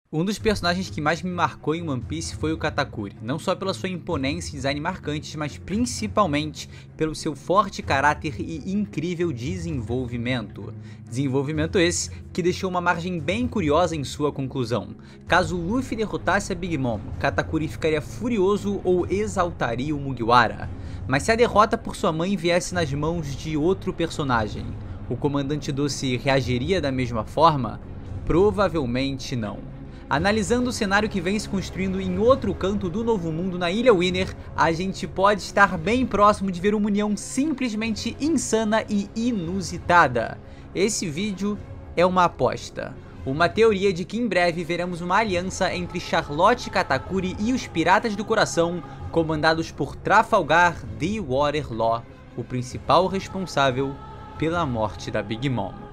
Um dos personagens que mais me marcou em One Piece foi o Katakuri, não só pela sua imponência e design marcantes, mas principalmente pelo seu forte caráter e incrível desenvolvimento. Desenvolvimento esse que deixou uma margem bem curiosa em sua conclusão. Caso Luffy derrotasse a Big Mom, Katakuri ficaria furioso ou exaltaria o Mugiwara. Mas se a derrota por sua mãe viesse nas mãos de outro personagem, o Comandante Doce reagiria da mesma forma? Provavelmente não. Analisando o cenário que vem se construindo em outro canto do Novo Mundo na Ilha Winner, a gente pode estar bem próximo de ver uma união simplesmente insana e inusitada. Esse vídeo é uma aposta. Uma teoria de que em breve veremos uma aliança entre Charlotte Katakuri e os Piratas do Coração, comandados por Trafalgar The Water Law, o principal responsável pela morte da Big Mom.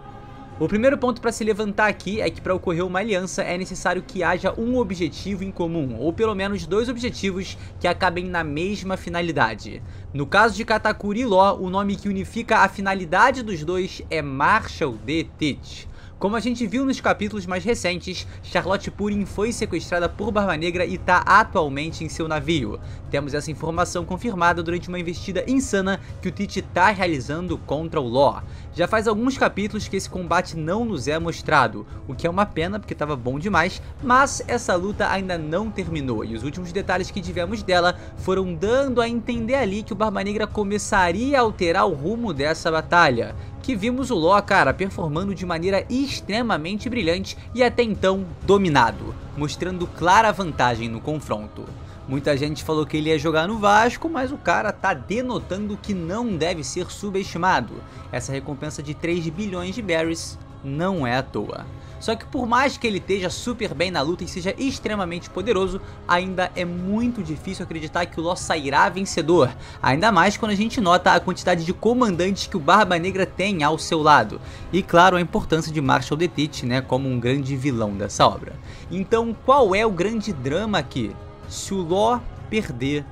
O primeiro ponto para se levantar aqui é que para ocorrer uma aliança é necessário que haja um objetivo em comum, ou pelo menos dois objetivos que acabem na mesma finalidade. No caso de Katakuri e Law, o nome que unifica a finalidade dos dois é Marshall D. Teach. Como a gente viu nos capítulos mais recentes, Charlotte Purin foi sequestrada por Barba Negra e está atualmente em seu navio. Temos essa informação confirmada durante uma investida insana que o Teach está realizando contra o Law. Já faz alguns capítulos que esse combate não nos é mostrado, o que é uma pena porque estava bom demais, mas essa luta ainda não terminou e os últimos detalhes que tivemos dela foram dando a entender ali que o Barba Negra começaria a alterar o rumo dessa batalha. Que vimos o Law, cara, performando de maneira extremamente brilhante e até então dominado, mostrando clara vantagem no confronto. Muita gente falou que ele ia jogar no Vasco, mas o cara tá denotando que não deve ser subestimado. Essa recompensa de 3 bilhões de berries não é à toa. Só que por mais que ele esteja super bem na luta e seja extremamente poderoso, ainda é muito difícil acreditar que o Law sairá vencedor. Ainda mais quando a gente nota a quantidade de comandantes que o Barba Negra tem ao seu lado. E claro, a importância de Marshall D. Teach, né, como um grande vilão dessa obra. Então qual é o grande drama aqui? Se o Law perder,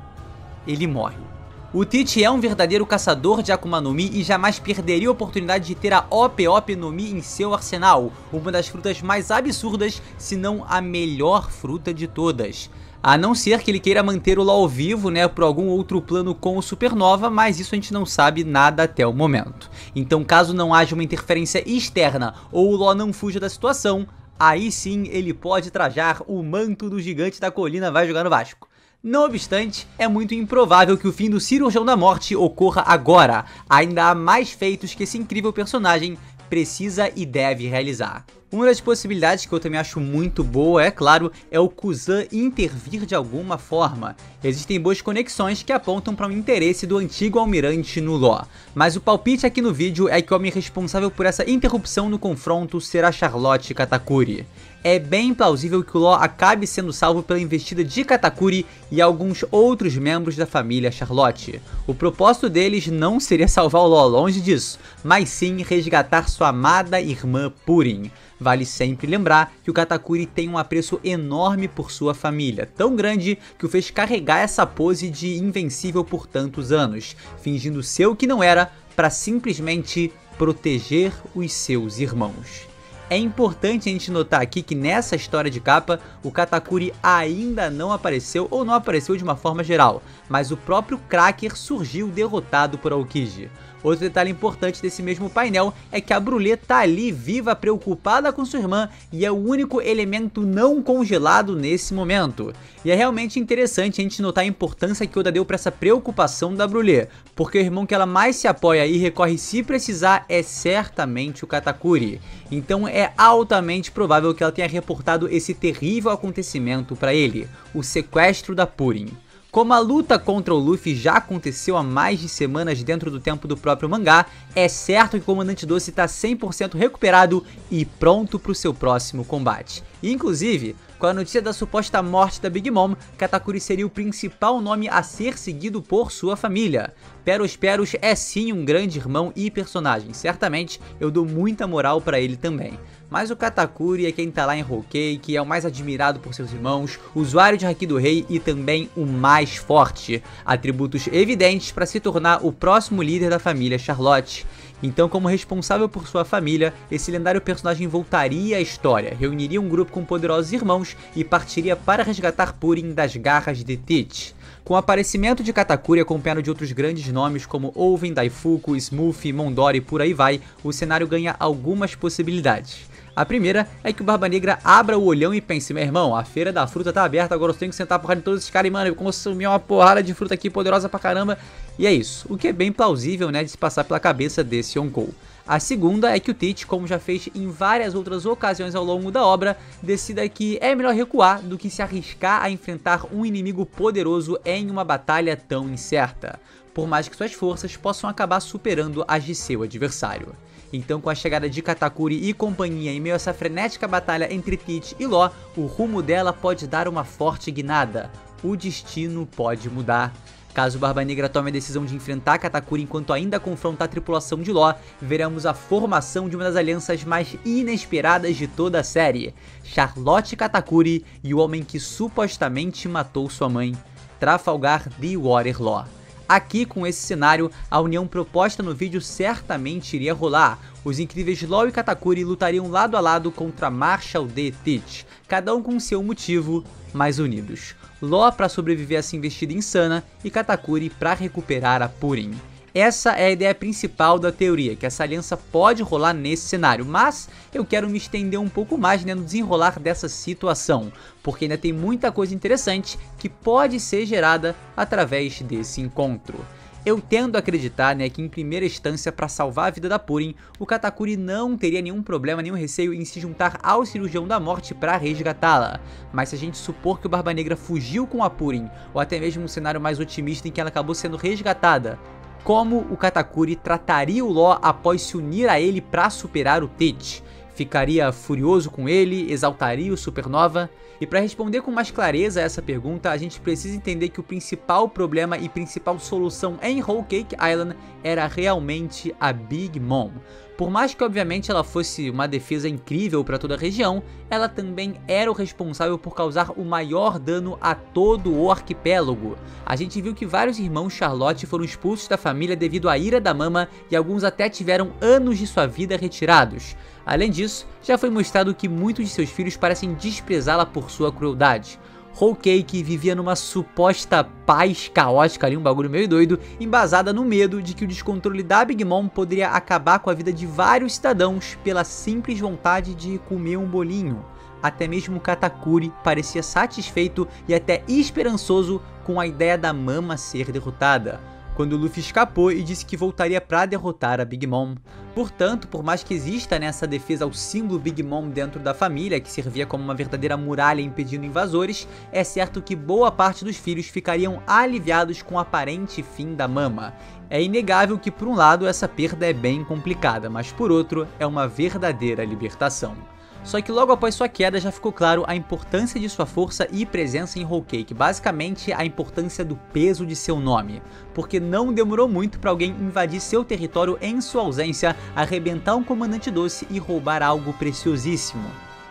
ele morre. O Teach é um verdadeiro caçador de Akuma no Mi e jamais perderia a oportunidade de ter a OP no Mi em seu arsenal, uma das frutas mais absurdas, se não a melhor fruta de todas. A não ser que ele queira manter o Law vivo, né, por algum outro plano com o Supernova, mas isso a gente não sabe nada até o momento. Então caso não haja uma interferência externa ou o Law não fuja da situação, aí sim ele pode trajar o manto do gigante da colina, vai jogar no Vasco. Não obstante, é muito improvável que o fim do Cirurgião da Morte ocorra agora. Ainda há mais feitos que esse incrível personagem precisa e deve realizar. Uma das possibilidades que eu também acho muito boa, é claro, é o Kuzan intervir de alguma forma. Existem boas conexões que apontam para um interesse do antigo almirante no Law. Mas o palpite aqui no vídeo é que o homem responsável por essa interrupção no confronto será Charlotte Katakuri. É bem plausível que o Law acabe sendo salvo pela investida de Katakuri e alguns outros membros da família Charlotte. O propósito deles não seria salvar o Law, longe disso, mas sim resgatar sua amada irmã Purin. Vale sempre lembrar que o Katakuri tem um apreço enorme por sua família, tão grande que o fez carregar essa pose de invencível por tantos anos, fingindo ser o que não era para simplesmente proteger os seus irmãos. É importante a gente notar aqui que nessa história de capa, o Katakuri ainda não apareceu ou não apareceu de uma forma geral, mas o próprio Cracker surgiu derrotado por Aokiji. Outro detalhe importante desse mesmo painel é que a Brulé tá ali viva, preocupada com sua irmã e é o único elemento não congelado nesse momento. E é realmente interessante a gente notar a importância que Oda deu para essa preocupação da Brulé, porque o irmão que ela mais se apoia e recorre se precisar é certamente o Katakuri. Então é altamente provável que ela tenha reportado esse terrível acontecimento para ele, o sequestro da Purin. Como a luta contra o Luffy já aconteceu há mais de semanas dentro do tempo do próprio mangá, é certo que o Comandante Doce está 100% recuperado e pronto para o seu próximo combate. Inclusive, com a notícia da suposta morte da Big Mom, Katakuri seria o principal nome a ser seguido por sua família. Peros Peros é sim um grande irmão e personagem, certamente eu dou muita moral para ele também. Mas o Katakuri é quem tá lá em Whole Cake, é o mais admirado por seus irmãos, usuário de Haki do Rei e também o mais forte. Atributos evidentes para se tornar o próximo líder da família Charlotte. Então, como responsável por sua família, esse lendário personagem voltaria à história, reuniria um grupo com poderosos irmãos e partiria para resgatar Purin das garras de Teach. Com o aparecimento de Katakuri acompanhado de outros grandes nomes como Oven, Daifuku, Smooth, Mondori e por aí vai, o cenário ganha algumas possibilidades. A primeira é que o Barba Negra abra o olhão e pense: meu irmão, a feira da fruta tá aberta, agora eu tenho que sentar porrada em todos esses caras e, mano, eu consumi uma porrada de fruta aqui poderosa pra caramba. E é isso, o que é bem plausível, né, de se passar pela cabeça desse Yonkou. A segunda é que o Teach, como já fez em várias outras ocasiões ao longo da obra, decida que é melhor recuar do que se arriscar a enfrentar um inimigo poderoso em uma batalha tão incerta, por mais que suas forças possam acabar superando as de seu adversário. Então, com a chegada de Katakuri e companhia em meio a essa frenética batalha entre Teach e Law, o rumo dela pode dar uma forte guinada. O destino pode mudar. Caso o Barba Negra tome a decisão de enfrentar Katakuri enquanto ainda confronta a tripulação de Law, veremos a formação de uma das alianças mais inesperadas de toda a série: Charlotte Katakuri e o homem que supostamente matou sua mãe, Trafalgar The Law. Aqui, com esse cenário, a união proposta no vídeo certamente iria rolar. Os incríveis Law e Katakuri lutariam lado a lado contra Marshall D. Teach, cada um com seu motivo, mas unidos. Law para sobreviver a essa investida insana e Katakuri para recuperar a Purin. Essa é a ideia principal da teoria, que essa aliança pode rolar nesse cenário, mas eu quero me estender um pouco mais, né, no desenrolar dessa situação, porque ainda tem muita coisa interessante que pode ser gerada através desse encontro. Eu tendo a acreditar, né, que em primeira instância, para salvar a vida da Purin, o Katakuri não teria nenhum problema, nenhum receio em se juntar ao Cirurgião da Morte para resgatá-la. Mas se a gente supor que o Barba Negra fugiu com a Purin, ou até mesmo um cenário mais otimista em que ela acabou sendo resgatada, como o Katakuri trataria o Law após se unir a ele para superar o Teach? Ficaria furioso com ele? Exaltaria o Supernova? E para responder com mais clareza a essa pergunta, a gente precisa entender que o principal problema e principal solução em Whole Cake Island era realmente a Big Mom. Por mais que obviamente ela fosse uma defesa incrível para toda a região, ela também era o responsável por causar o maior dano a todo o arquipélago. A gente viu que vários irmãos Charlotte foram expulsos da família devido à ira da Mama e alguns até tiveram anos de sua vida retirados. Além disso, já foi mostrado que muitos de seus filhos parecem desprezá-la por sua crueldade. Whole Cake vivia numa suposta paz caótica ali, um bagulho meio doido, embasada no medo de que o descontrole da Big Mom poderia acabar com a vida de vários cidadãos pela simples vontade de comer um bolinho. Até mesmo Katakuri parecia satisfeito e até esperançoso com a ideia da Mama ser derrotada, quando Luffy escapou e disse que voltaria para derrotar a Big Mom. Portanto, por mais que exista nessa defesa ao símbolo Big Mom dentro da família, que servia como uma verdadeira muralha impedindo invasores, é certo que boa parte dos filhos ficariam aliviados com o aparente fim da Mama. É inegável que por um lado essa perda é bem complicada, mas por outro é uma verdadeira libertação. Só que logo após sua queda já ficou claro a importância de sua força e presença em Whole Cake, basicamente a importância do peso de seu nome, porque não demorou muito para alguém invadir seu território em sua ausência, arrebentar um comandante doce e roubar algo preciosíssimo.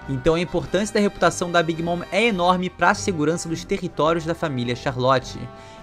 Então a importância da reputação da Big Mom é enorme para a segurança dos territórios da família Charlotte.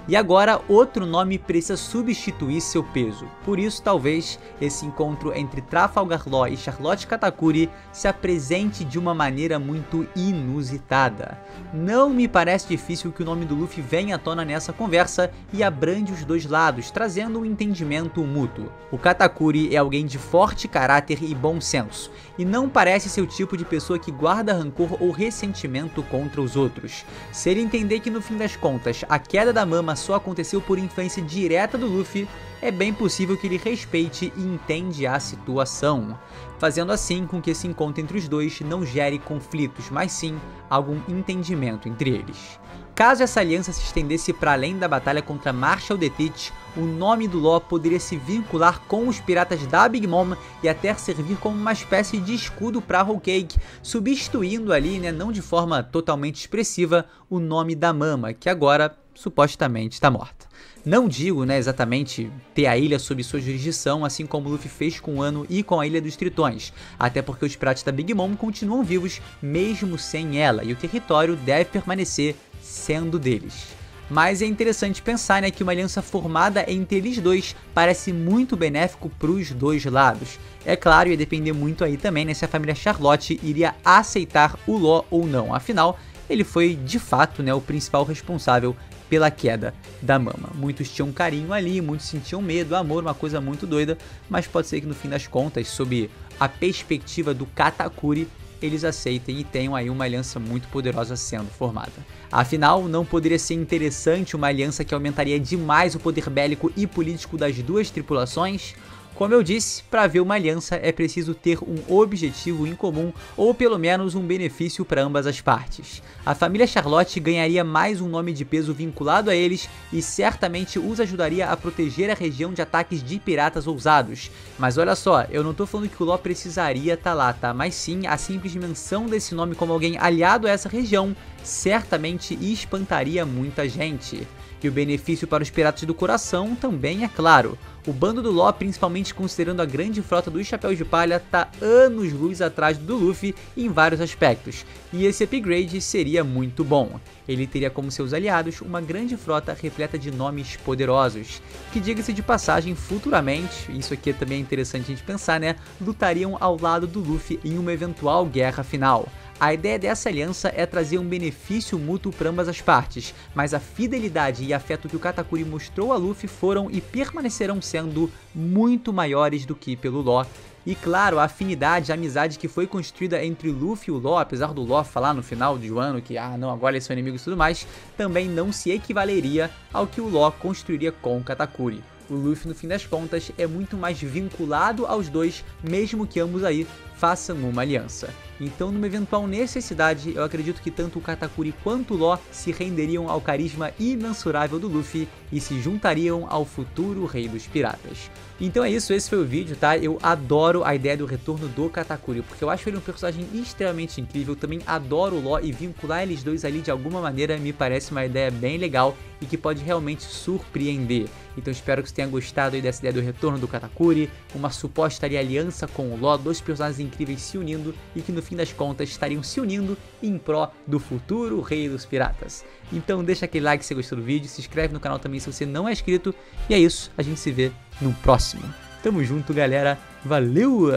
E agora outro nome precisa substituir seu peso. Por isso talvez esse encontro entre Trafalgar Law e Charlotte Katakuri se apresente de uma maneira muito inusitada. Não me parece difícil que o nome do Luffy venha à tona nessa conversa e abrange os dois lados, trazendo um entendimento mútuo. O Katakuri é alguém de forte caráter e bom senso, e não parece ser o tipo de pessoa que guarda rancor ou ressentimento contra os outros. Se ele entender que no fim das contas a queda da Mama só aconteceu por influência direta do Luffy, é bem possível que ele respeite e entenda a situação, fazendo assim com que esse encontro entre os dois não gere conflitos, mas sim algum entendimento entre eles. Caso essa aliança se estendesse para além da batalha contra Marshall D. Teach, o nome do Law poderia se vincular com os piratas da Big Mom e até servir como uma espécie de escudo para Whole Cake, substituindo ali, né, não de forma totalmente expressiva, o nome da Mama, que agora supostamente está morta. Não digo, né, exatamente ter a ilha sob sua jurisdição, assim como Luffy fez com o Wano e com a Ilha dos Tritões, até porque os piratas da Big Mom continuam vivos mesmo sem ela, e o território deve permanecer sendo deles. Mas é interessante pensar, né, que uma aliança formada entre eles dois parece muito benéfico para os dois lados. É claro, ia depender muito aí também, né, se a família Charlotte iria aceitar o Law ou não. Afinal, ele foi de fato, né, o principal responsável pela queda da Mama. Muitos tinham carinho ali, muitos sentiam medo, amor, uma coisa muito doida, mas pode ser que no fim das contas, sob a perspectiva do Katakuri, eles aceitem e tenham aí uma aliança muito poderosa sendo formada. Afinal, não poderia ser interessante uma aliança que aumentaria demais o poder bélico e político das duas tripulações? Como eu disse, para ver uma aliança é preciso ter um objetivo em comum ou pelo menos um benefício para ambas as partes. A família Charlotte ganharia mais um nome de peso vinculado a eles e certamente os ajudaria a proteger a região de ataques de piratas ousados. Mas olha só, eu não tô falando que o Law precisaria estar lá, tá? Mas sim, a simples menção desse nome como alguém aliado a essa região certamente espantaria muita gente. E o benefício para os Piratas do Coração também é claro. O bando do Law, principalmente considerando a grande frota dos Chapéus de Palha, tá anos-luz atrás do Luffy em vários aspectos, e esse upgrade seria muito bom. Ele teria como seus aliados uma grande frota repleta de nomes poderosos, que, diga-se de passagem, futuramente, isso aqui também é interessante a gente pensar, né, lutariam ao lado do Luffy em uma eventual guerra final. A ideia dessa aliança é trazer um benefício mútuo para ambas as partes, mas a fidelidade e afeto que o Katakuri mostrou a Luffy foram e permanecerão sendo muito maiores do que pelo Law. E claro, a afinidade, a amizade que foi construída entre Luffy e o Law, apesar do Law falar no final de Wano que não, agora eles são inimigos e tudo mais, também não se equivaleria ao que o Law construiria com o Katakuri. O Luffy, no fim das contas, é muito mais vinculado aos dois, mesmo que ambos aí façam uma aliança. Então, numa eventual necessidade, eu acredito que tanto o Katakuri quanto o Law se renderiam ao carisma imensurável do Luffy e se juntariam ao futuro rei dos piratas. Então é isso, esse foi o vídeo, tá? Eu adoro a ideia do retorno do Katakuri, porque eu acho ele um personagem extremamente incrível, também adoro o Law e vincular eles dois ali de alguma maneira me parece uma ideia bem legal e que pode realmente surpreender. Então espero que você tenha gostado aí dessa ideia do retorno do Katakuri, uma suposta aliança com o Law, dois personagens incríveis se unindo e que no fim das contas estariam se unindo em pró do futuro rei dos piratas. Então deixa aquele like se você gostou do vídeo, se inscreve no canal também se você não é inscrito, e é isso, a gente se vê no próximo. Tamo junto, galera, valeu!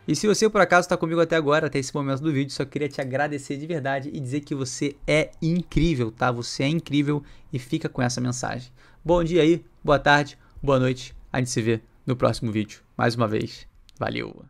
E se você por acaso está comigo até agora, até esse momento do vídeo, só queria te agradecer de verdade e dizer que você é incrível, tá? Você é incrível e fica com essa mensagem. Bom dia aí, boa tarde, boa noite, a gente se vê no próximo vídeo. Mais uma vez, valeu!